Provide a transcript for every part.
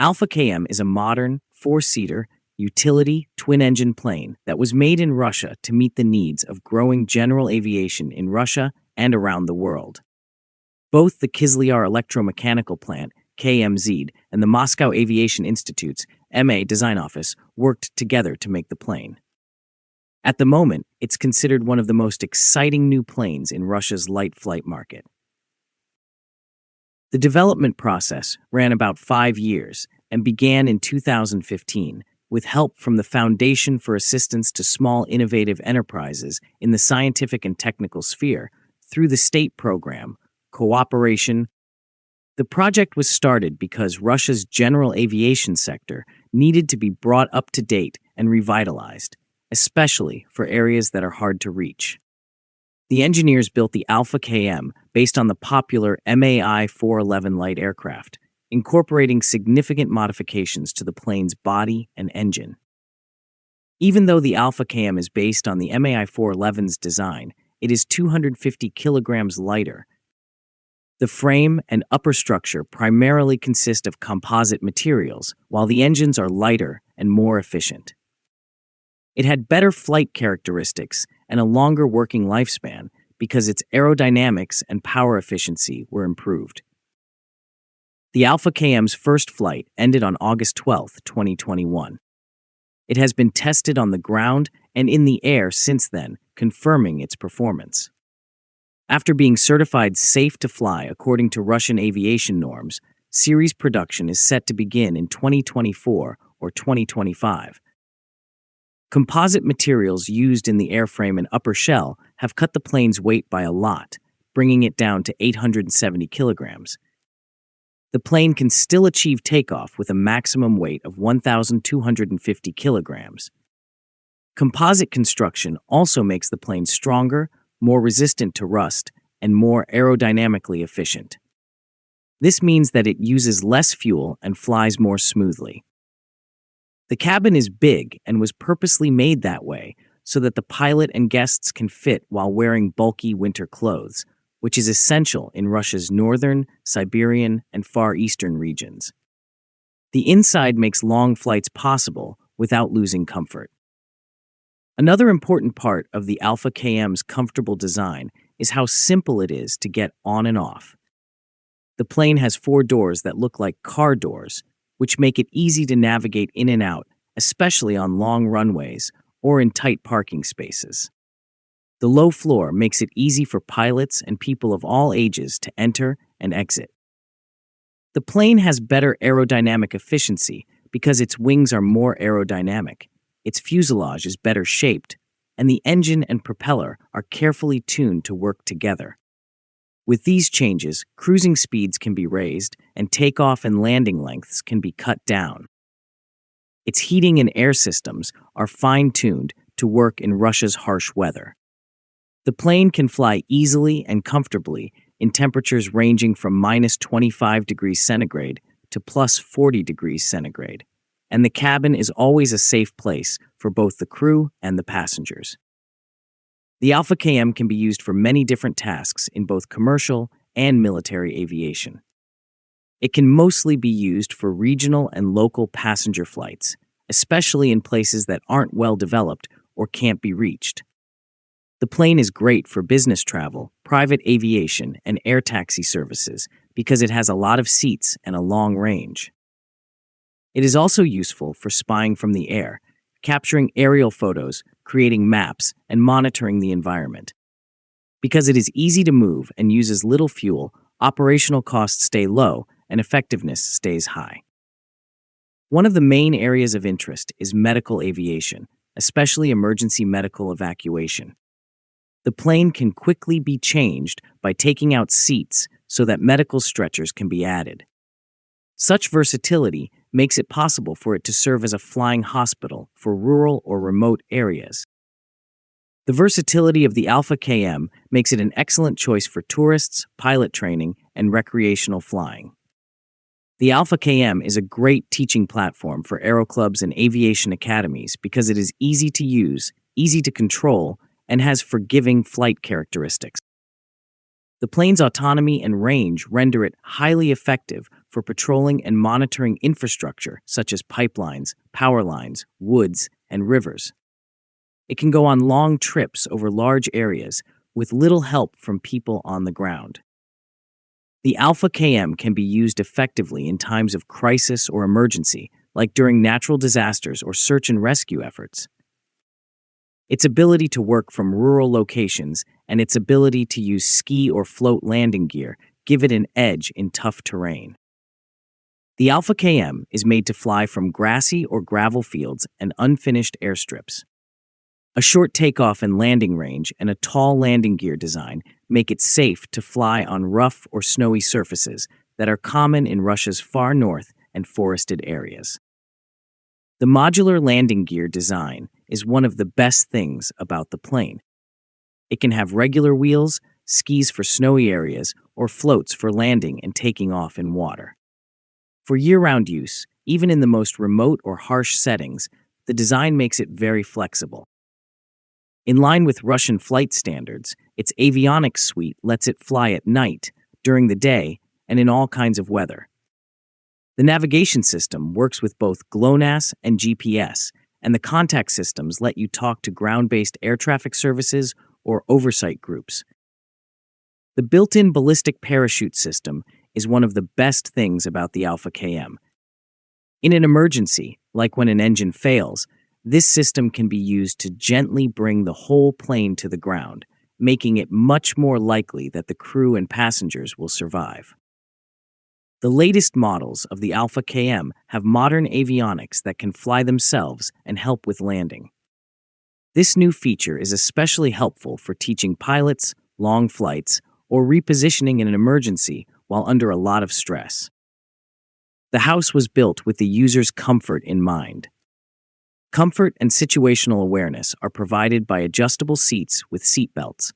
Alpha KM is a modern, four-seater, utility twin-engine plane that was made in Russia to meet the needs of growing general aviation in Russia and around the world. Both the Kizlyar Electromechanical Plant, KMZ, and the Moscow Aviation Institute's MA Design Office worked together to make the plane. At the moment, it's considered one of the most exciting new planes in Russia's light flight market. The development process ran about 5 years and began in 2015 with help from the Foundation for Assistance to Small Innovative Enterprises in the Scientific and Technical Sphere through the state program, Cooperation. The project was started because Russia's general aviation sector needed to be brought up to date and revitalized, especially for areas that are hard to reach. The engineers built the Alpha KM based on the popular MAI 411 light aircraft, incorporating significant modifications to the plane's body and engine. Even though the Alpha KM is based on the MAI 411's design, it is 250 kilograms lighter. The frame and upper structure primarily consist of composite materials, while the engines are lighter and more efficient. It had better flight characteristics and a longer working lifespan because its aerodynamics and power efficiency were improved. The Alpha KM's first flight ended on August 12, 2021. It has been tested on the ground and in the air since then, confirming its performance. After being certified safe to fly according to Russian aviation norms, series production is set to begin in 2024 or 2025. Composite materials used in the airframe and upper shell have cut the plane's weight by a lot, bringing it down to 870 kilograms. The plane can still achieve takeoff with a maximum weight of 1,250 kilograms. Composite construction also makes the plane stronger, more resistant to rust, and more aerodynamically efficient. This means that it uses less fuel and flies more smoothly. The cabin is big and was purposely made that way so that the pilot and guests can fit while wearing bulky winter clothes, which is essential in Russia's northern, Siberian, and Far Eastern regions. The inside makes long flights possible without losing comfort. Another important part of the Alpha KM's comfortable design is how simple it is to get on and off. The plane has 4 doors that look like car doors, which make it easy to navigate in and out, especially on long runways or in tight parking spaces. The low floor makes it easy for pilots and people of all ages to enter and exit. The plane has better aerodynamic efficiency because its wings are more aerodynamic, its fuselage is better shaped, and the engine and propeller are carefully tuned to work together. With these changes, cruising speeds can be raised and takeoff and landing lengths can be cut down. Its heating and air systems are fine-tuned to work in Russia's harsh weather. The plane can fly easily and comfortably in temperatures ranging from minus 25 degrees centigrade to plus 40 degrees centigrade, and the cabin is always a safe place for both the crew and the passengers. The Alpha KM can be used for many different tasks in both commercial and military aviation. It can mostly be used for regional and local passenger flights, especially in places that aren't well developed or can't be reached. The plane is great for business travel, private aviation, and air taxi services because it has a lot of seats and a long range. It is also useful for spying from the air, capturing aerial photos, creating maps, and monitoring the environment. Because it is easy to move and uses little fuel, operational costs stay low and effectiveness stays high. One of the main areas of interest is medical aviation, especially emergency medical evacuation. The plane can quickly be changed by taking out seats so that medical stretchers can be added. Such versatility makes it possible for it to serve as a flying hospital for rural or remote areas. The versatility of the Alpha KM makes it an excellent choice for tourists, pilot training, and recreational flying. The Alpha KM is a great teaching platform for aeroclubs and aviation academies because it is easy to use, easy to control, and has forgiving flight characteristics. The plane's autonomy and range render it highly effective for patrolling and monitoring infrastructure such as pipelines, power lines, woods, and rivers. It can go on long trips over large areas with little help from people on the ground. The Alpha KM can be used effectively in times of crisis or emergency, like during natural disasters or search and rescue efforts. Its ability to work from rural locations and its ability to use ski or float landing gear give it an edge in tough terrain. The Alpha KM is made to fly from grassy or gravel fields and unfinished airstrips. A short takeoff and landing range and a tall landing gear design make it safe to fly on rough or snowy surfaces that are common in Russia's far north and forested areas. The modular landing gear design is one of the best things about the plane. It can have regular wheels, skis for snowy areas, or floats for landing and taking off in water. For year-round use, even in the most remote or harsh settings, the design makes it very flexible. In line with Russian flight standards, its avionics suite lets it fly at night, during the day, and in all kinds of weather. The navigation system works with both GLONASS and GPS, and the contact systems let you talk to ground-based air traffic services or oversight groups. The built-in ballistic parachute system is one of the best things about the Alpha KM. In an emergency, like when an engine fails, this system can be used to gently bring the whole plane to the ground, making it much more likely that the crew and passengers will survive. The latest models of the Alpha KM have modern avionics that can fly themselves and help with landing. This new feature is especially helpful for teaching pilots, long flights, or repositioning in an emergency while under a lot of stress. The house was built with the user's comfort in mind. Comfort and situational awareness are provided by adjustable seats with seat belts,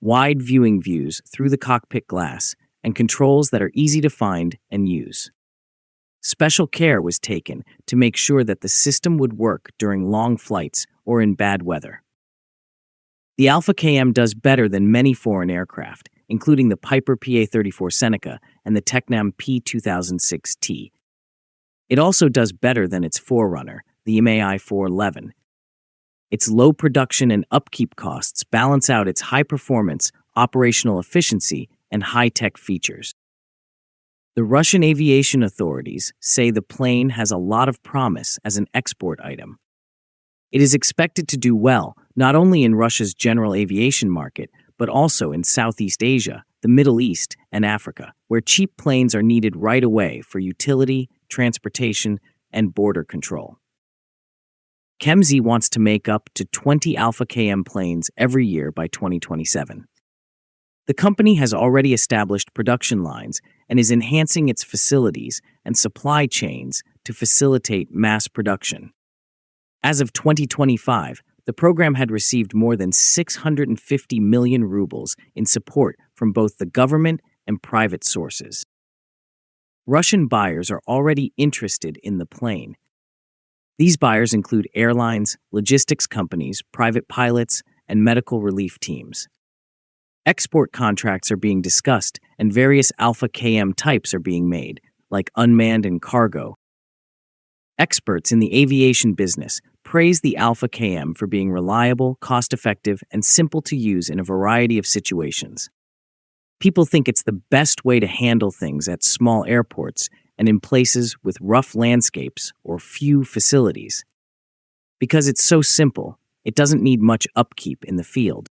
wide viewing views through the cockpit glass, and controls that are easy to find and use. Special care was taken to make sure that the system would work during long flights or in bad weather. The Alpha KM does better than many foreign aircraft, including the Piper PA-34 Seneca and the Tecnam P-2006T. It also does better than its forerunner, the MAI 411. Its low production and upkeep costs balance out its high performance, operational efficiency, and high-tech features. The Russian aviation authorities say the plane has a lot of promise as an export item. It is expected to do well, not only in Russia's general aviation market, but also in Southeast Asia, the Middle East, and Africa, where cheap planes are needed right away for utility, transportation, and border control. KEMZ wants to make up to 20 Alpha KM planes every year by 2027. The company has already established production lines and is enhancing its facilities and supply chains to facilitate mass production. As of 2025, the program had received more than 650 million rubles in support from both the government and private sources. Russian buyers are already interested in the plane. These buyers include airlines, logistics companies, private pilots, and medical relief teams. Export contracts are being discussed, and various Alpha KM types are being made, like unmanned and cargo. Experts in the aviation business praise the Alpha KM for being reliable, cost-effective, and simple to use in a variety of situations. People think it's the best way to handle things at small airports and in places with rough landscapes or few facilities. Because it's so simple, it doesn't need much upkeep in the field.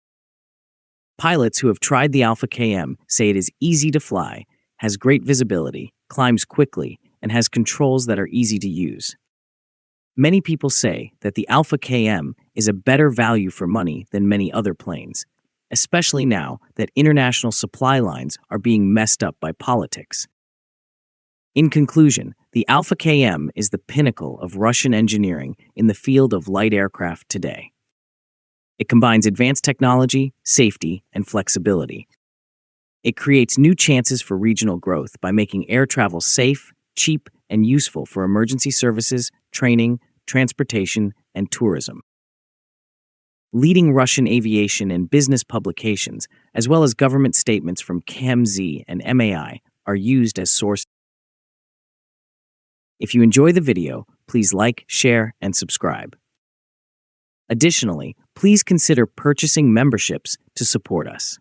Pilots who have tried the Alpha KM say it is easy to fly, has great visibility, climbs quickly, and has controls that are easy to use. Many people say that the Alpha KM is a better value for money than many other planes, especially now that international supply lines are being messed up by politics. In conclusion, the Alpha KM is the pinnacle of Russian engineering in the field of light aircraft today. It combines advanced technology, safety, and flexibility. It creates new chances for regional growth by making air travel safe, cheap, and useful for emergency services, training, transportation, and tourism. Leading Russian aviation and business publications, as well as government statements from KEMZ and MAI, are used as sources. If you enjoy the video, please like, share, and subscribe. Additionally, please consider purchasing memberships to support us.